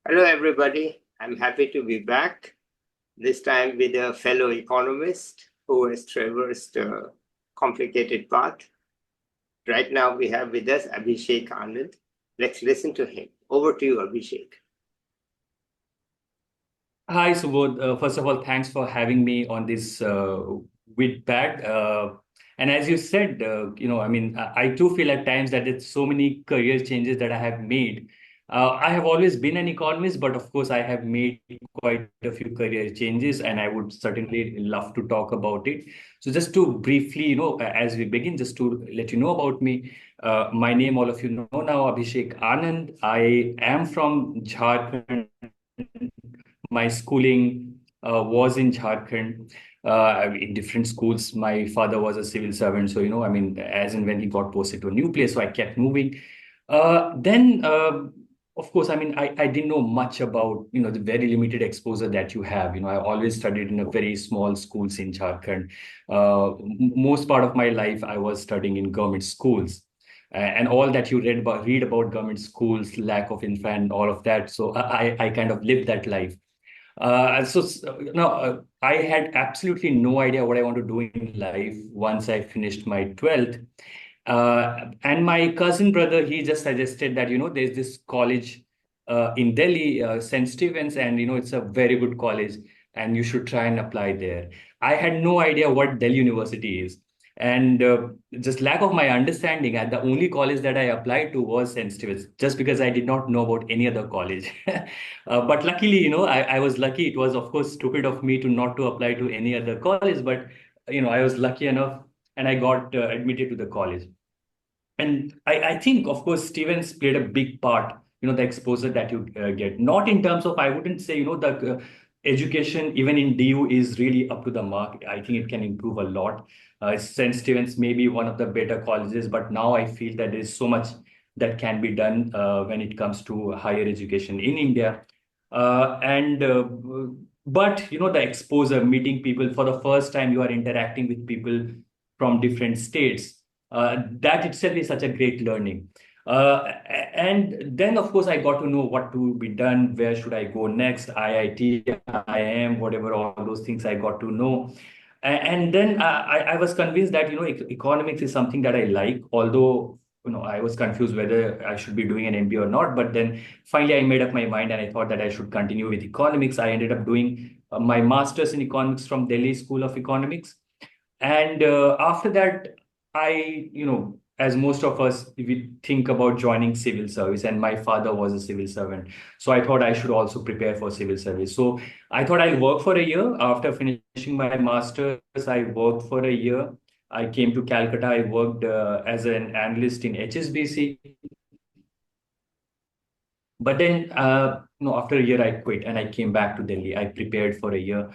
Hello, everybody. I'm happy to be back, this time with a fellow economist who has traversed a complicated path. Right now, we have with us Abhishek Anand. Let's listen to him. Over to you, Abhishek. Hi, Subodh. First of all, thanks for having me on this Vidped. And as you said, I too feel at times that it's so many career changes that I have made. I have always been an economist, but of course, I have made quite a few career changes, and I would certainly love to talk about it. So, just to briefly, as we begin, just to let you know about me, my name, all of you know now, Abhishek Anand. I am from Jharkhand. My schooling was in Jharkhand, in different schools. My father was a civil servant, so as and when he got posted to a new place, so I kept moving. Then, of course, I didn't know much about the very limited exposure that you have. I always studied in a very small schools in Jharkhand. Most part of my life, I was studying in government schools. And all that you read about government schools, lack of infant, all of that. So I kind of lived that life. I had absolutely no idea what I want to do in life once I finished my 12th. And my cousin brother, he just suggested that, there's this college in Delhi, St. Stephen's, and, it's a very good college, and you should try and apply there. I had no idea what Delhi University is. And just lack of my understanding, and the only college that I applied to was St. Stephen's, just because I did not know about any other college. But luckily, I was lucky. It was, of course, stupid of me to not to apply to any other college, but I was lucky enough, and I got admitted to the college. And I think, of course, Stevens played a big part, the exposure that you get. Not in terms of, I wouldn't say, the education, even in DU, is really up to the mark. I think it can improve a lot. St. Stevens may be one of the better colleges, but now I feel that there is so much that can be done when it comes to higher education in India. And But the exposure, meeting people for the first time, you are interacting with people from different states. That itself is such a great learning. And then, of course, I got to know what to be done, where should I go next, IIT, IIM, whatever, all those things I got to know. And then I was convinced that, economics is something that I like, although, I was confused whether I should be doing an MBA or not. But then finally, I made up my mind and I thought that I should continue with economics. I ended up doing my master's in economics from Delhi School of Economics. And after that, as most of us, we think about joining civil service, and my father was a civil servant. So I thought I should also prepare for civil service. So I thought I'll work for a year. After finishing my master's, I worked for a year. I came to Calcutta. I worked as an analyst in HSBC. But then, after a year, I quit and I came back to Delhi. I prepared for a year.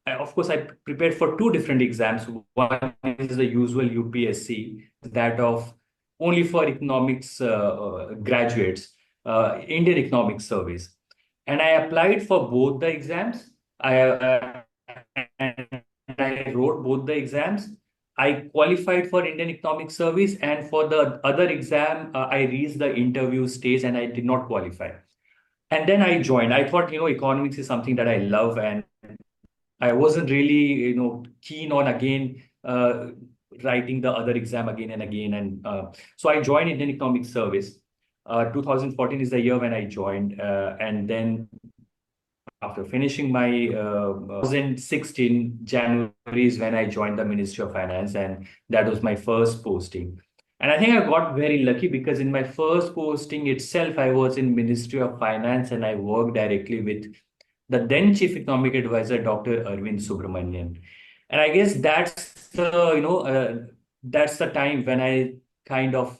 Of course, I prepared for two different exams. One is the usual UPSC, that of only for economics graduates, Indian Economic Service. And I applied for both the exams. And I wrote both the exams. I qualified for Indian Economic Service, and for the other exam, I reached the interview stage and I did not qualify. And then I joined. I thought, economics is something that I love, and I wasn't really, keen on again writing the other exam again and again. And so I joined Indian Economic Service. 2014 is the year when I joined, and then after finishing my 2016 January is when I joined the Ministry of Finance, and that was my first posting. And I think I got very lucky because in my first posting itself, I was in Ministry of Finance and I worked directly with the then Chief Economic Advisor, Dr. Arvind Subramanian. And I guess that's the time when I kind of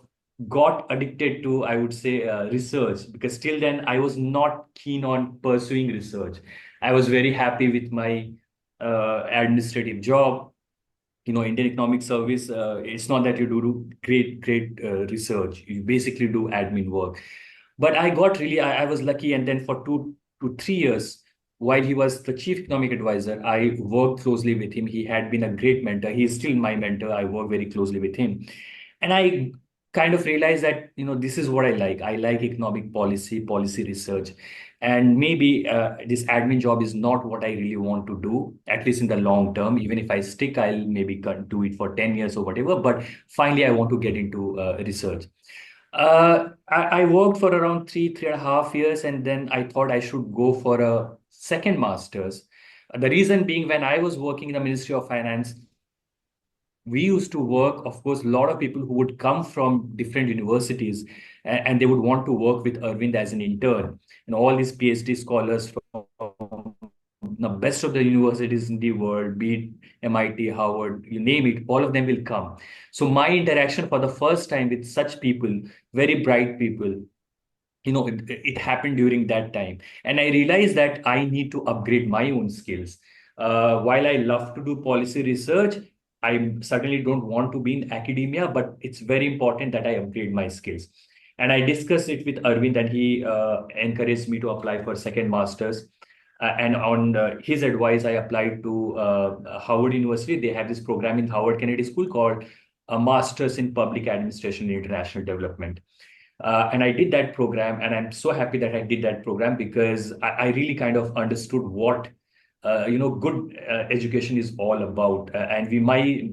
got addicted to, I would say, research, because till then I was not keen on pursuing research. I was very happy with my administrative job. Indian Economic Service, it's not that you do great research. You basically do admin work. But I was lucky. And then for 2 to 3 years, while he was the chief economic advisor, I worked closely with him. He had been a great mentor. He is still my mentor. I work very closely with him. And I kind of realized that, this is what I like. I like economic policy research. And maybe this admin job is not what I really want to do, at least in the long term. Even if I stick, I'll maybe do it for 10 years or whatever. But finally, I want to get into research. I worked for around 3.5 years, and then I thought I should go for a second master's. The reason being, when I was working in the Ministry of Finance, we used to work, of course, a lot of people who would come from different universities, and they would want to work with Arvind as an intern. And all these PhD scholars from the best of the universities in the world, be it MIT, Harvard, you name it, all of them will come. So my interaction for the first time with such people, very bright people, it happened during that time. And I realized that I need to upgrade my own skills. While I love to do policy research, I certainly don't want to be in academia, but it's very important that I upgrade my skills. And I discussed it with Arvind, and he encouraged me to apply for second master's. And on his advice, I applied to Howard University. They have this program in Howard Kennedy School called a Master's in Public Administration and International Development. And I did that program, and I'm so happy that I did that program, because I really kind of understood what good education is all about. And we might,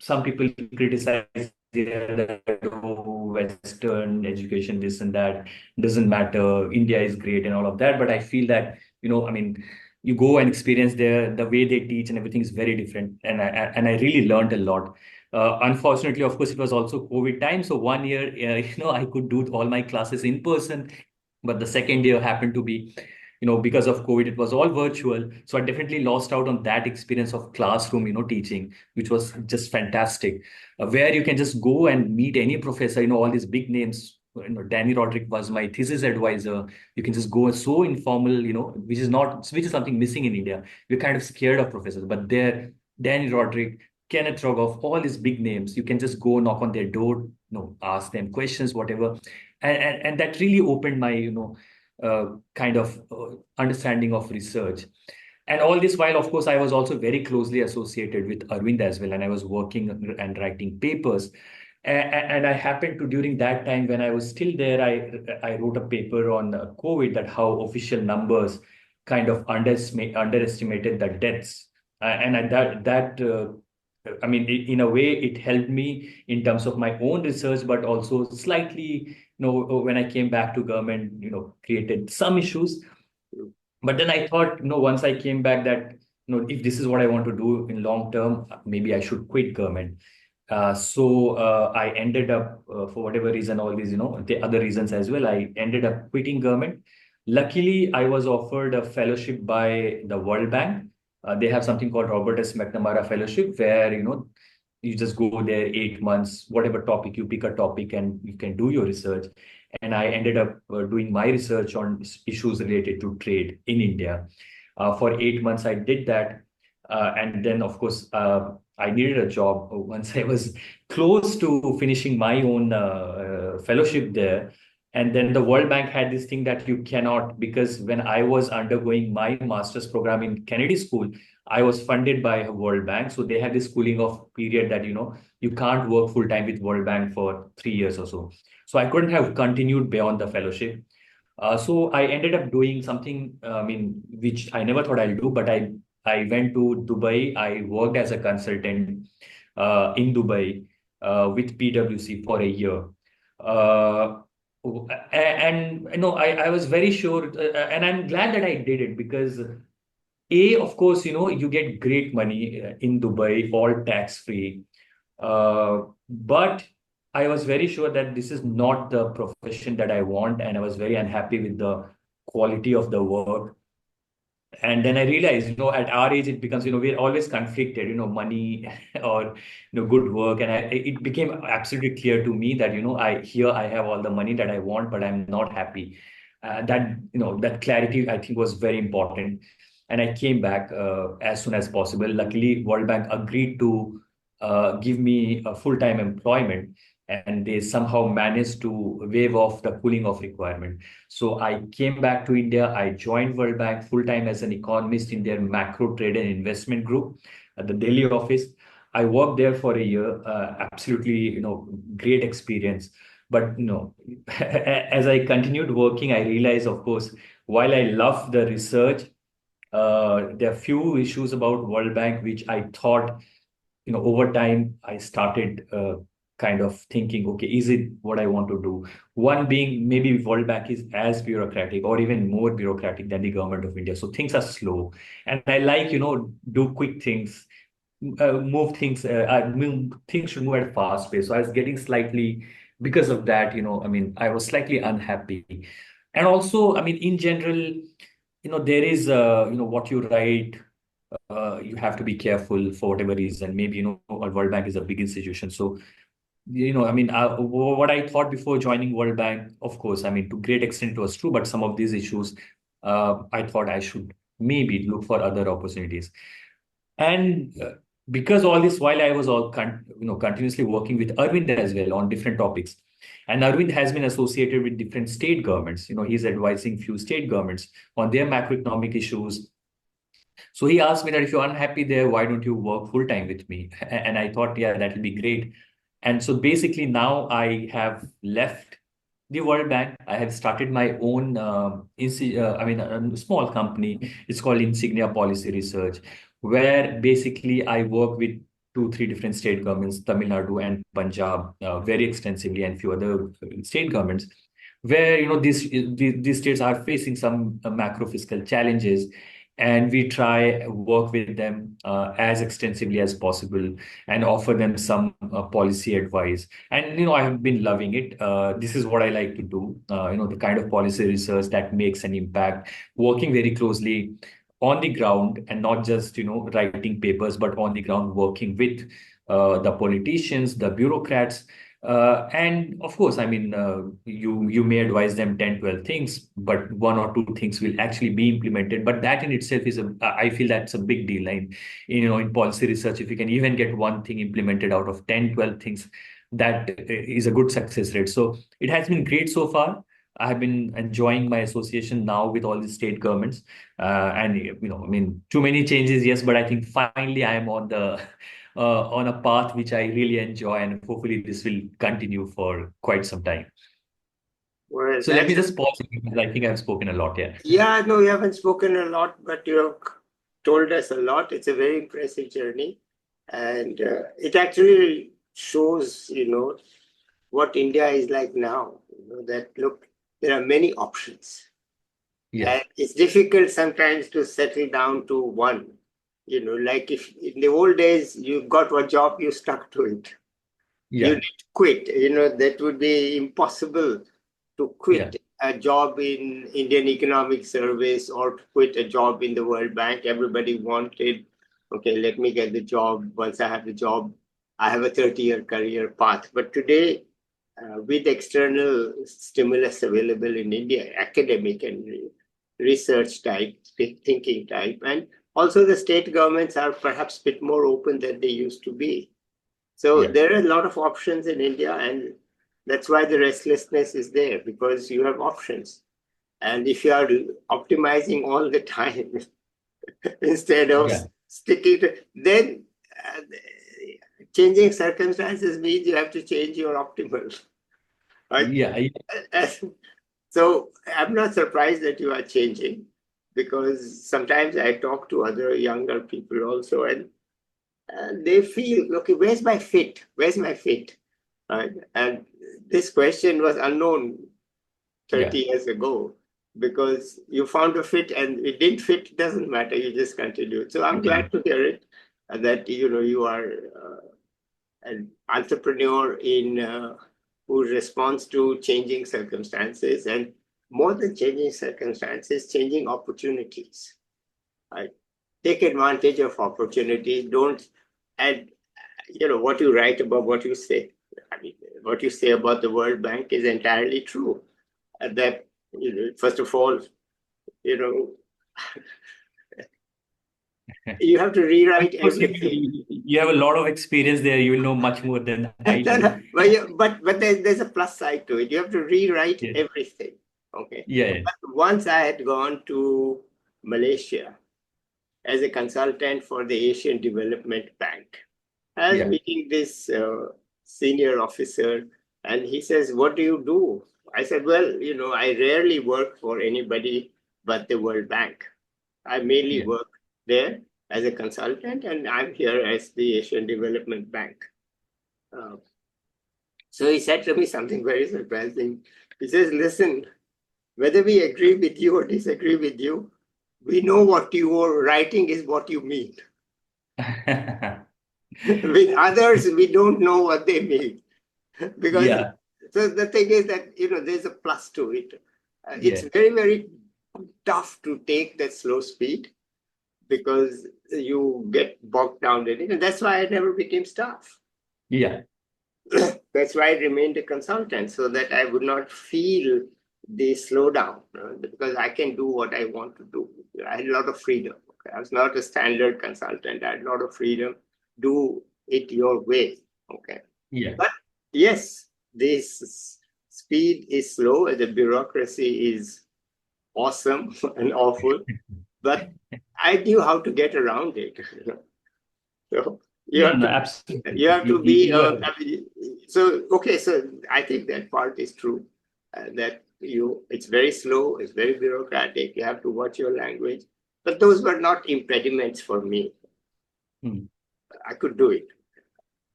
some people criticize that, oh, Western education, this and that doesn't matter. India is great and all of that. But I feel that, I mean, you go and experience there, the way they teach and everything is very different. And I really learned a lot. Unfortunately, of course, it was also COVID time. So 1 year, I could do all my classes in person, but the second year happened to be, because of COVID, it was all virtual. So I definitely lost out on that experience of classroom, teaching, which was just fantastic, where you can just go and meet any professor, all these big names. Danny Roderick was my thesis advisor. You can just go so informal, which is something missing in India. We're kind of scared of professors, but there, Danny Roderick, Kenneth Rogoff, all these big names, you can just go knock on their door, ask them questions, whatever. And that really opened my, kind of understanding of research. And all this while, of course, I was also very closely associated with Arvind as well, and I was working and writing papers. And I happened to, during that time when I was still there, I wrote a paper on COVID, that how official numbers kind of underestimated the deaths. I mean, in a way, it helped me in terms of my own research, but also slightly, when I came back to government, created some issues. But then I thought, once I came back, that, if this is what I want to do in long term, maybe I should quit government. So I ended up, for whatever reason, all these, the other reasons as well, I ended up quitting government. Luckily, I was offered a fellowship by the World Bank. They have something called Robert S. McNamara Fellowship, where, you just go there 8 months, whatever topic, you pick a topic and you can do your research. And I ended up doing my research on issues related to trade in India. For 8 months, I did that. And then, of course, I needed a job once I was close to finishing my own fellowship there. And then the World Bank had this thing that you cannot, because when I was undergoing my master's program in Kennedy School, I was funded by World Bank. So they had this cooling off period that, you can't work full time with World Bank for 3 years or so. So I couldn't have continued beyond the fellowship. So I ended up doing something, which I never thought I'd do, but I went to Dubai. I worked as a consultant in Dubai with PwC for a year. Uh, and I was very sure, and I'm glad that I did it, because of course, you get great money in Dubai, all tax free. But I was very sure that this is not the profession that I want, and I was very unhappy with the quality of the work. And then I realized, at our age, it becomes, we're always conflicted, money or, good work. And it became absolutely clear to me that, I have all the money that I want, but I'm not happy. That clarity, I think, was very important. And I came back as soon as possible. Luckily, World Bank agreed to give me a full-time employment, and they somehow managed to waive off the cooling off requirement. So I came back to India. I joined World Bank full-time as an economist in their macro trade and investment group at the Delhi office. I worked there for a year, absolutely, great experience. But, as I continued working, I realized, of course, while I love the research, there are few issues about World Bank which I thought, over time I started kind of thinking, okay, is it what I want to do? One being maybe World Bank is as bureaucratic or even more bureaucratic than the government of India. So things are slow. And I like, do quick things, move things, things should move at a fast pace. So I was getting slightly, because of that, I was slightly unhappy. And also, in general, there is, what you write, you have to be careful for whatever reason. Maybe, World Bank is a big institution. So, what I thought before joining World Bank, of course, to great extent it was true, but some of these issues, I thought I should maybe look for other opportunities. And because all this while I was continuously working with Arvind as well on different topics. And Arvind has been associated with different state governments. He's advising few state governments on their macroeconomic issues. So he asked me that if you're unhappy there, why don't you work full time with me? And I thought, yeah, that will be great. And so basically now I have left the World Bank. I have started my own, a small company. It's called Insignia Policy Research, where basically I work with two, three different state governments, Tamil Nadu and Punjab, very extensively, and few other state governments, where these states are facing some macro fiscal challenges, and we try work with them as extensively as possible and offer them some policy advice. And I have been loving it. This is what I like to do. The kind of policy research that makes an impact, working very closely on the ground, and not just writing papers, but on the ground working with the politicians, the bureaucrats. And of course, you may advise them 10, 12 things, but one or two things will actually be implemented. But that in itself is I feel that's a big deal. In policy research, if you can even get one thing implemented out of 10, 12 things, that is a good success rate. So it has been great so far. I have been enjoying my association now with all the state governments. And, too many changes, yes, but I think finally I am on a path which I really enjoy, and hopefully this will continue for quite some time. Well, So let me just pause because I think I've spoken a lot here. Yeah, no, you haven't spoken a lot, but you have told us a lot. It's a very impressive journey. And it actually shows, what India is like now. That look, there are many options. Yeah. And it's difficult sometimes to settle down to one. Like if in the old days you got one job, you stuck to it. Yeah. You did quit. That would be impossible to quit a job in Indian Economic Service or to quit a job in the World Bank. Everybody wanted, okay, let me get the job. Once I have the job, I have a 30-year career path. But today, with external stimulus available in India, academic and research type, thinking type, and also the state governments are perhaps a bit more open than they used to be. So there are a lot of options in India, and that's why the restlessness is there, because you have options. And if you are optimizing all the time instead of sticking to, then changing circumstances means you have to change your optimal. Right? Yeah. So I'm not surprised that you are changing, because sometimes I talk to other younger people also, and they feel, okay, where's my fit? Where's my fit? Right? And this question was unknown 30 years ago, because you found a fit and it didn't fit, it doesn't matter, you just continued. So I'm glad to hear it, that you are an entrepreneur who responds to changing circumstances, and more than changing circumstances, changing opportunities. Right? Take advantage of opportunities. Don't add, what you write about, what you say. What you say about the World Bank is entirely true. That, first of all, you have to rewrite everything. You have a lot of experience there. You will know much more than I do. But there's a plus side to it. You have to rewrite everything. Okay. Yeah. But once I had gone to Malaysia as a consultant for the Asian Development Bank. I was Yeah. meeting this senior officer, and he says, "What do you do?" I said, "Well, I rarely work for anybody but the World Bank. I mainly Yeah. work there as a consultant, and I'm here as the Asian Development Bank." Uh, so he said to me something very surprising. He says, "Listen, whether we agree with you or disagree with you, we know what you are writing is what you mean. With others, we don't know what they mean." Because Yeah. so the thing is that there's a plus to it. It's Yeah. very, very tough to take that slow speed because you get bogged down in it, and that's why I never became staff. Yeah. That's why I remained a consultant, so that I would not feel the slowdown, because I can do what I want to do. I had a lot of freedom. Okay? I was not a standard consultant. I had a lot of freedom. Do it your way. Okay. Yeah. But yes, this speed is slow, and the bureaucracy is awesome and awful. But I knew how to get around it. So you No, have no, to absolutely. you have to be You are. I mean, so okay, so I think that part is true, that it's very slow, it's very bureaucratic, you have to watch your language, but those were not impediments for me. Hmm. I could do it.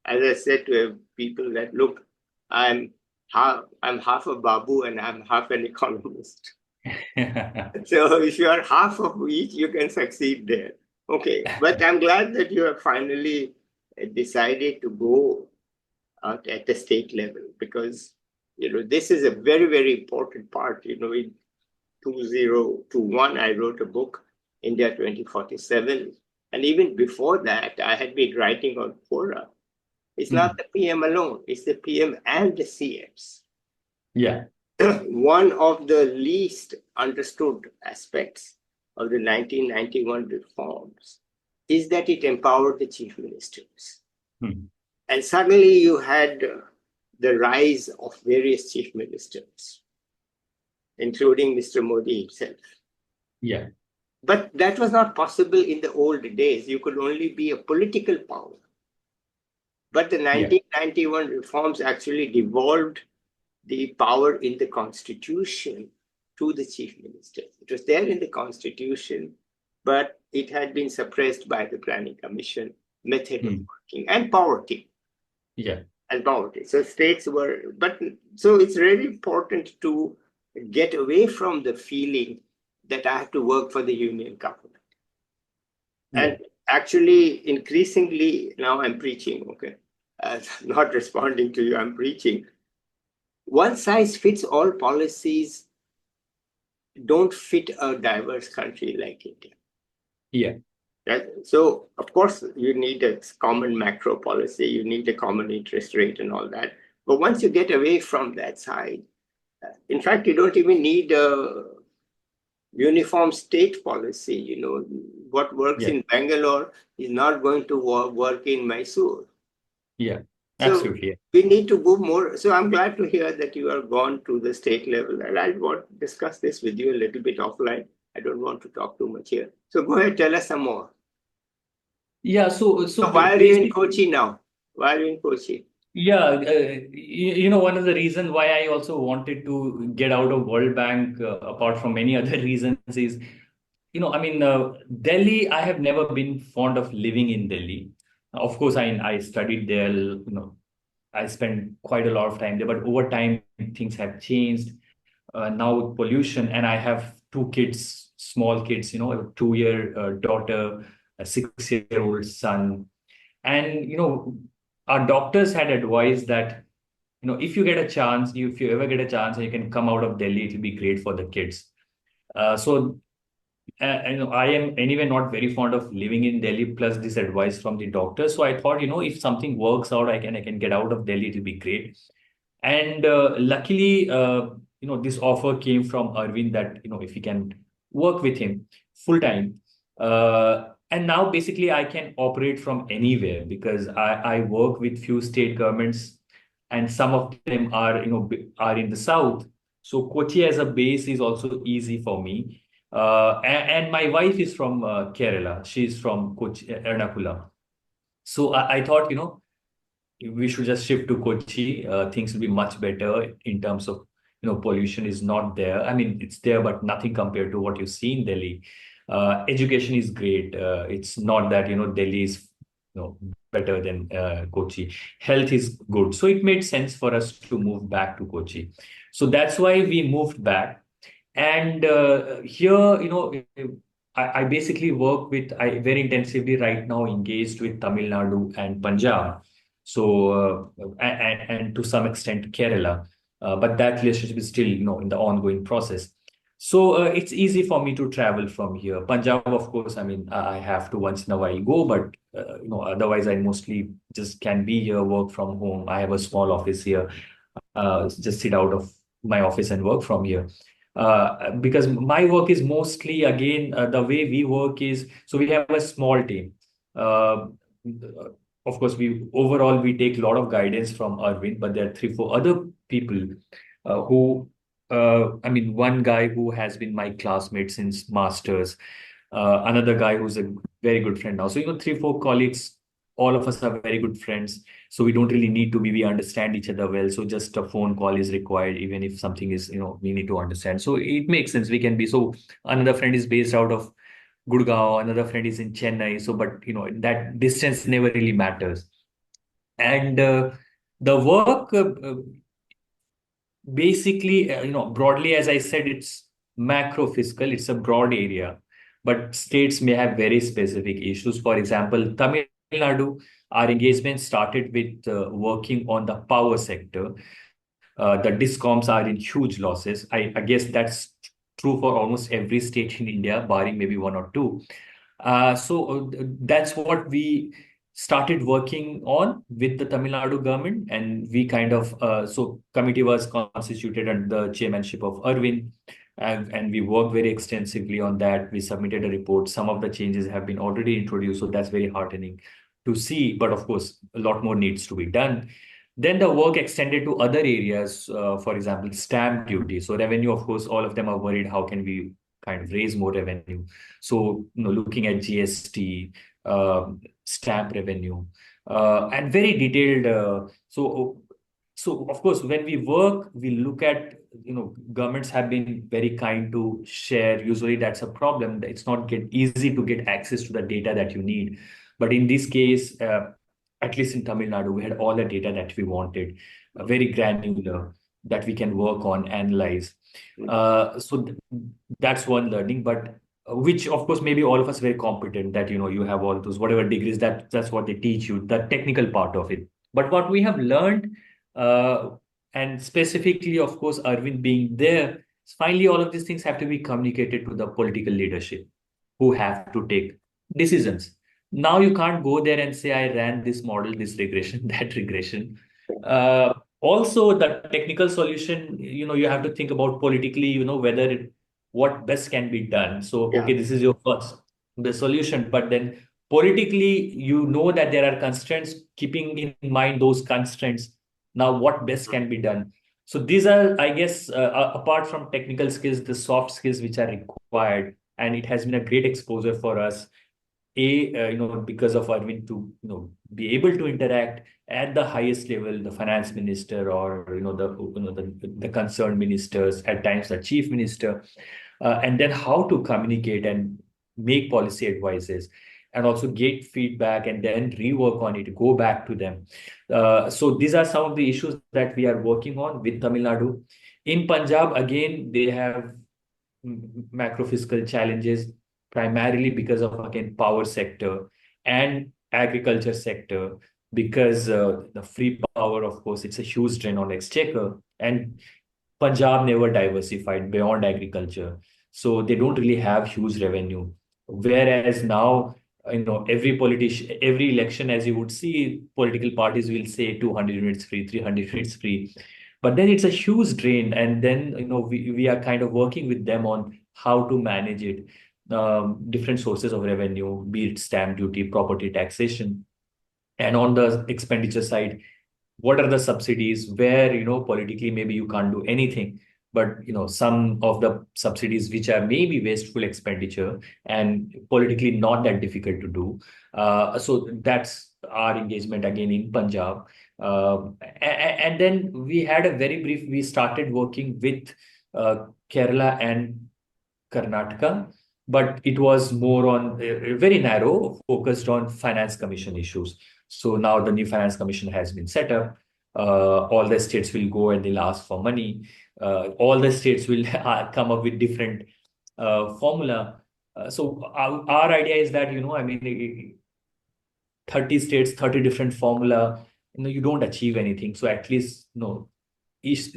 As I said to people, that look, I'm half a babu and I'm half an economist. So if you are half of each, you can succeed there. Okay, but I'm glad that you have finally decided to go out at the state level, because this is a very, very important part. In 2021, I wrote a book, India 2047, and even before that, I had been writing on fora. It's not Hmm. the PM alone; it's the PM and the CMs. Yeah. One of the least understood aspects of the 1991 reforms is that it empowered the chief ministers. Hmm. And suddenly you had the rise of various chief ministers, including Mr. Modi himself. Yeah. But that was not possible in the old days. You could only be a political power. But the Yeah. 1991 reforms actually devolved the power in the constitution to the chief minister. It was there in the constitution, but it had been suppressed by the planning commission method of Hmm. working and poverty. Yeah. And poverty. So states were, but so it's really important to get away from the feeling that I have to work for the union government. Yeah. And actually, increasingly now I'm preaching, okay, not responding to you, I'm preaching. One size fits all policies don't fit a diverse country like India. Yeah. Right? So, of course, you need a common macro policy, you need a common interest rate and all that. But once you get away from that side, in fact, you don't even need a uniform state policy. What works Yeah. in Bangalore is not going to work in Mysore. Yeah. So Absolutely. we need to go more. So I'm glad to hear that you are gone to the state level. And I want to discuss this with you a little bit offline. I don't want to talk too much here. So go ahead, tell us some more. Yeah. So, So so why are you in basically, Kochi now? Why are you in Kochi? yeah, one of the reasons why I also wanted to get out of World Bank, apart from many other reasons, is, I mean, Delhi, I have never been fond of living in Delhi. Of course, I studied there, I spent quite a lot of time there, but over time, things have changed. Now with pollution, and I have two kids, small kids, a 2-year daughter, a 6-year-old son. And, our doctors had advised that, if you get a chance, if you ever get a chance and you can come out of Delhi, it will be great for the kids. I am anyway not very fond of living in Delhi, plus this advice from the doctor. So I thought, if something works out, I can get out of Delhi, it'll be great. And luckily, this offer came from Arvind that, if he can work with him full time. And now basically I can operate from anywhere because I work with few state governments and some of them are, are in the south. So Kochi as a base is also easy for me. And my wife is from Kerala. She's from Kochi, Ernakulam. So I thought, we should just shift to Kochi. Things will be much better in terms of, pollution is not there. I mean, it's there, but nothing compared to what you see in Delhi. Education is great. It's not that, Delhi is, better than Kochi. Health is good. So it made sense for us to move back to Kochi. So that's why we moved back. And here, I basically work with, I very intensively right now engaged with Tamil Nadu and Punjab. So, and to some extent Kerala. But that relationship is still, in the ongoing process. So it's easy for me to travel from here. Punjab, of course, I mean, I have to once in a while go, but otherwise I mostly just can be here, work from home. I have a small office here, just sit out of my office and work from here. Because my work is mostly, again, the way we work is, so we have a small team. Uh, of course, we take a lot of guidance from Arvind, but there are three, four other people who, I mean, one guy who has been my classmate since masters, another guy who's a very good friend now. So, three, four colleagues, all of us are very good friends. So we don't really need to be, we understand each other well. So just a phone call is required, even if something is, we need to understand. So it makes sense. We can be, so another friend is based out of Gurgaon, another friend is in Chennai. So, but, that distance never really matters. And the work, basically, broadly, as I said, it's macro fiscal, it's a broad area, but states may have very specific issues. For example, Tamil Nadu, our engagement started with working on the power sector. The discoms are in huge losses. I guess that's true for almost every state in India, barring maybe one or two. So that's what we started working on with the Tamil Nadu government, and we kind of so committee was constituted under the chairmanship of Arvind, and we worked very extensively on that. We submitted a report. Some of the changes have been already introduced, so that's very heartening to see. But of course, a lot more needs to be done. Then the work extended to other areas, for example, stamp duty. So revenue, of course, all of them are worried, how can we kind of raise more revenue? So, looking at GST, stamp revenue, and very detailed. So of course, when we work, we look at, governments have been very kind to share. Usually that's a problem. It's not get easy to get access to the data that you need. But in this case, at least in Tamil Nadu, we had all the data that we wanted, very granular, that we can work on, analyze. So that's one learning, but which of course maybe all of us very competent, that you have all those whatever degrees, that's what they teach you, the technical part of it. But what we have learned, uh, and specifically, of course, Arvind being there, finally all of these things have to be communicated to the political leadership, who have to take decisions. Now you can't go there and say, I ran this model, this regression, that regression. Also, the technical solution, you have to think about politically, whether what best can be done. So, okay, this is your first, the solution, but then politically, that there are constraints, keeping in mind those constraints. Now, what best can be done? So these are, I guess, apart from technical skills, the soft skills which are required, and it has been a great exposure for us, because of Arvind, to be able to interact at the highest level, the finance minister, or the concerned ministers, at times the chief minister, and then how to communicate and make policy advices, and also get feedback and then rework on it, go back to them. So these are some of the issues that we are working on with Tamil Nadu. In Punjab, again, they have macro fiscal challenges, primarily because of, again, power sector and agriculture sector, because the free power, of course, it's a huge drain on exchequer, and Punjab never diversified beyond agriculture, so they don't really have huge revenue. Whereas now, every politician, every election, as you would see, political parties will say 200 units free, 300 units free, but then it's a huge drain. And then, we are kind of working with them on how to manage it. Different sources of revenue, be it stamp duty, property taxation, and on the expenditure side, what are the subsidies where, politically maybe you can't do anything, but some of the subsidies which are maybe wasteful expenditure and politically not that difficult to do. So that's our engagement again in Punjab. And then we had a very brief, we started working with Kerala and Karnataka, but it was more on very narrow, focused on finance commission issues. So now the new finance commission has been set up. All the states will go and they'll ask for money. All the states will come up with different formula. So our idea is that, I mean, 30 states, 30 different formula, you don't achieve anything. So at least, each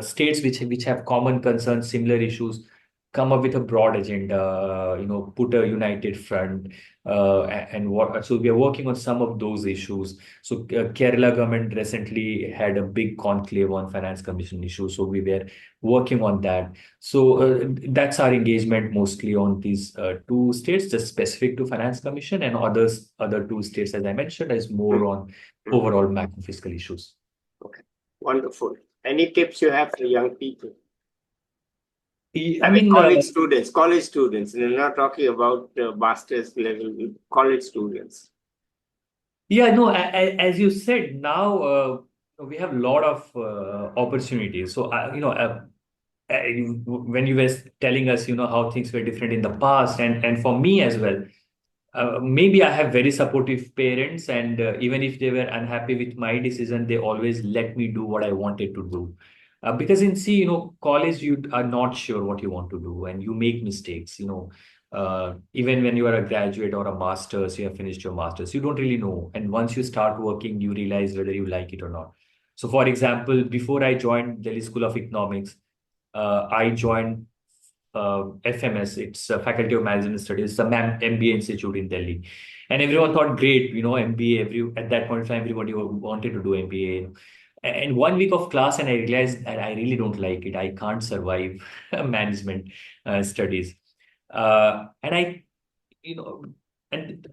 states which have common concerns, similar issues, come up with a broad agenda, put a united front, and what. So we are working on some of those issues. So Kerala government recently had a big conclave on finance commission issues. So we were working on that. So that's our engagement mostly on these two states, just specific to finance commission, and other two states, as I mentioned, is more on overall macro fiscal issues. Okay, wonderful. Any tips you have for young people? I mean, college students. We're not talking about master's level, college students. yeah, no, as you said, now we have a lot of opportunities. So, when you were telling us, how things were different in the past, and for me as well, maybe I have very supportive parents, and even if they were unhappy with my decision, they always let me do what I wanted to do. Because in college, you are not sure what you want to do, and you make mistakes. Even when you are a graduate or a master's, you have finished your master's, you don't really know. And once you start working, you realize whether you like it or not. So, for example, before I joined Delhi School of Economics, I joined FMS, it's Faculty of Management Studies, it's a MBA institute in Delhi. And everyone thought, great, MBA, at that point in time, everybody wanted to do MBA. And 1 week of class, and I realized that I really don't like it. I can't survive management studies. And I, you know, and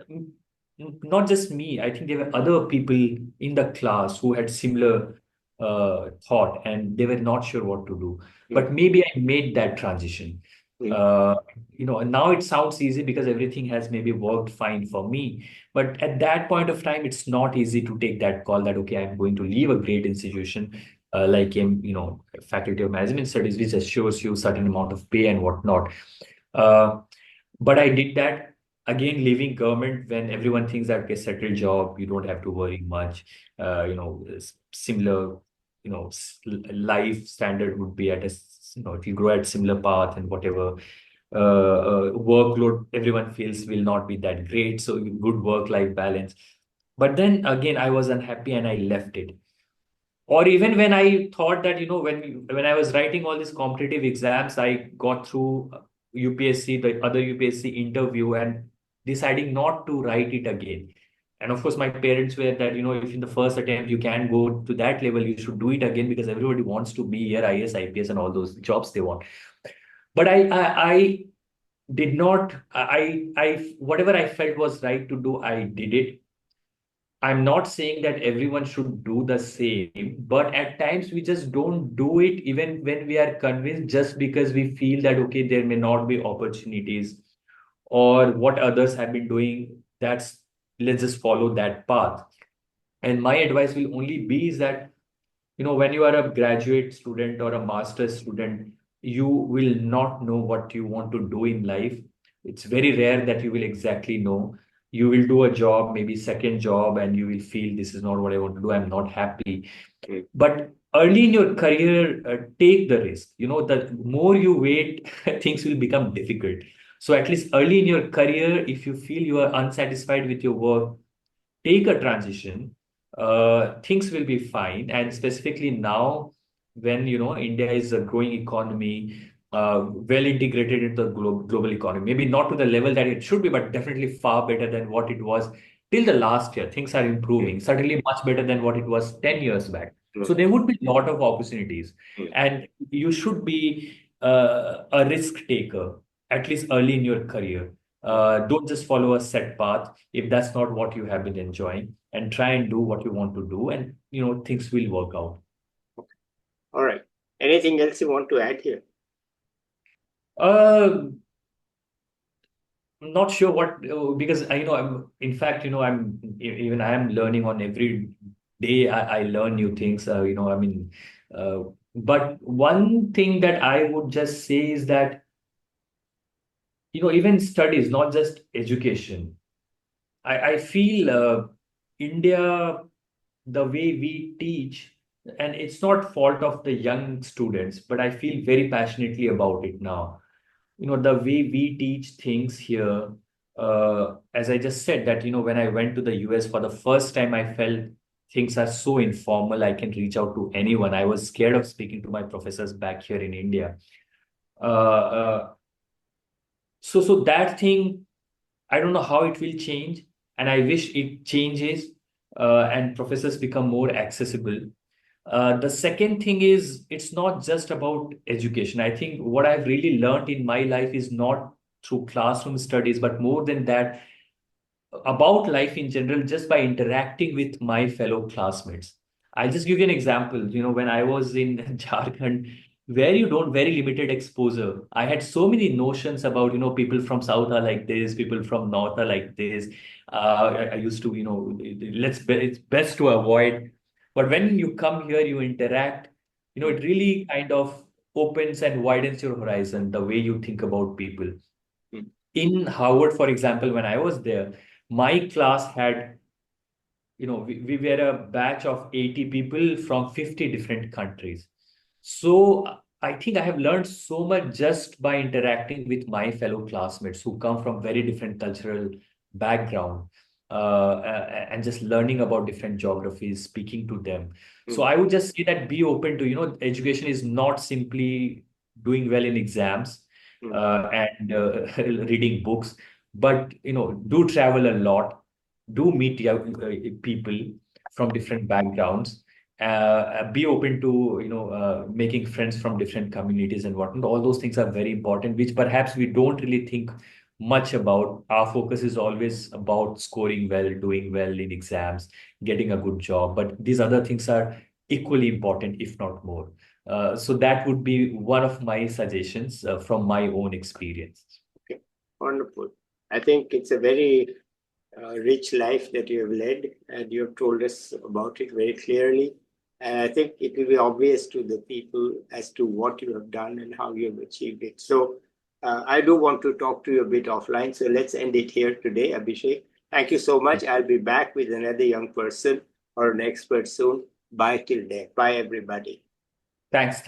not just me, I think there were other people in the class who had similar thought, and they were not sure what to do. But maybe I made that transition. Now it sounds easy because everything has maybe worked fine for me. But at that point of time, it's not easy to take that call that, okay, I'm going to leave a great institution like Faculty of Management Studies, which assures you certain amount of pay and whatnot. Uh, but I did that again, leaving government when everyone thinks that, okay, settled job, you don't have to worry much. Similar, life standard would be if you grow at similar path and whatever workload everyone feels will not be that great. So good work-life balance. But then again, I was unhappy and I left it. Or even when I thought that, when I was writing all these competitive exams, I got through UPSC, the other UPSC interview, and deciding not to write it again. And of course, my parents were that, if in the first attempt you can go to that level, you should do it again because everybody wants to be here, IS, IPS, and all those jobs they want. But I did not, whatever I felt was right to do, I did it. I'm not saying that everyone should do the same, but at times we just don't do it even when we are convinced, just because we feel that, okay, there may not be opportunities or what others have been doing. Let's just follow that path. And my advice will only be is that, when you are a graduate student or a master's student, you will not know what you want to do in life. It's very rare that you will exactly know. You will do a job, maybe second job, and you will feel this is not what I want to do. I'm not happy. But early in your career, take the risk. The more you wait, things will become difficult. So at least early in your career, if you feel you are unsatisfied with your work, take a transition. Things will be fine. And specifically now, when India is a growing economy, well integrated into the global economy, maybe not to the level that it should be, but definitely far better than what it was till the last year. Things are improving, certainly much better than what it was 10 years back. So there would be a lot of opportunities, and you should be a risk taker, at least early in your career. Don't just follow a set path if that's not what you have been enjoying, and try and do what you want to do, and things will work out. All right. Anything else you want to add here? I'm not sure what, because I I'm in fact, I am learning on every day I learn new things. But one thing that I would just say is that, even studies, not just education. I feel India, the way we teach, and it's not fault of the young students, but I feel very passionately about it now. The way we teach things here, as I just said, that, when I went to the US for the first time, I felt things are so informal. I can reach out to anyone. I was scared of speaking to my professors back here in India. So that thing, I don't know how it will change, and I wish it changes and professors become more accessible. The second thing is, it's not just about education. I think what I've really learned in my life is not through classroom studies, but more than that, about life in general, just by interacting with my fellow classmates. I'll just give you an example. When I was in Jharkhand, where you don't very limited exposure, I had so many notions about, people from South are like this, people from North are like this. I used to, it's best to avoid. But when you come here, you interact, it really kind of opens and widens your horizon, the way you think about people. Mm, In Harvard, for example, when I was there, my class had, we were a batch of 80 people from 50 different countries. So I think I have learned so much just by interacting with my fellow classmates who come from very different cultural background, and just learning about different geographies, speaking to them. So mm, I would just say that be open to, education is not simply doing well in exams mm, and reading books, but, do travel a lot, do meet people from different backgrounds, be open to, making friends from different communities and whatnot. All those things are very important, which perhaps we don't really think much about. Our focus is always about scoring well, doing well in exams, getting a good job, but these other things are equally important, if not more. So that would be one of my suggestions from my own experience. okay, wonderful. I think it's a very rich life that you have led, and you have told us about it very clearly. And I think it will be obvious to the people as to what you have done and how you have achieved it. So I do want to talk to you a bit offline. So let's end it here today, Abhishek. Thank you so much. I'll be back with another young person or an expert soon. Bye till then. Bye, everybody. Thanks.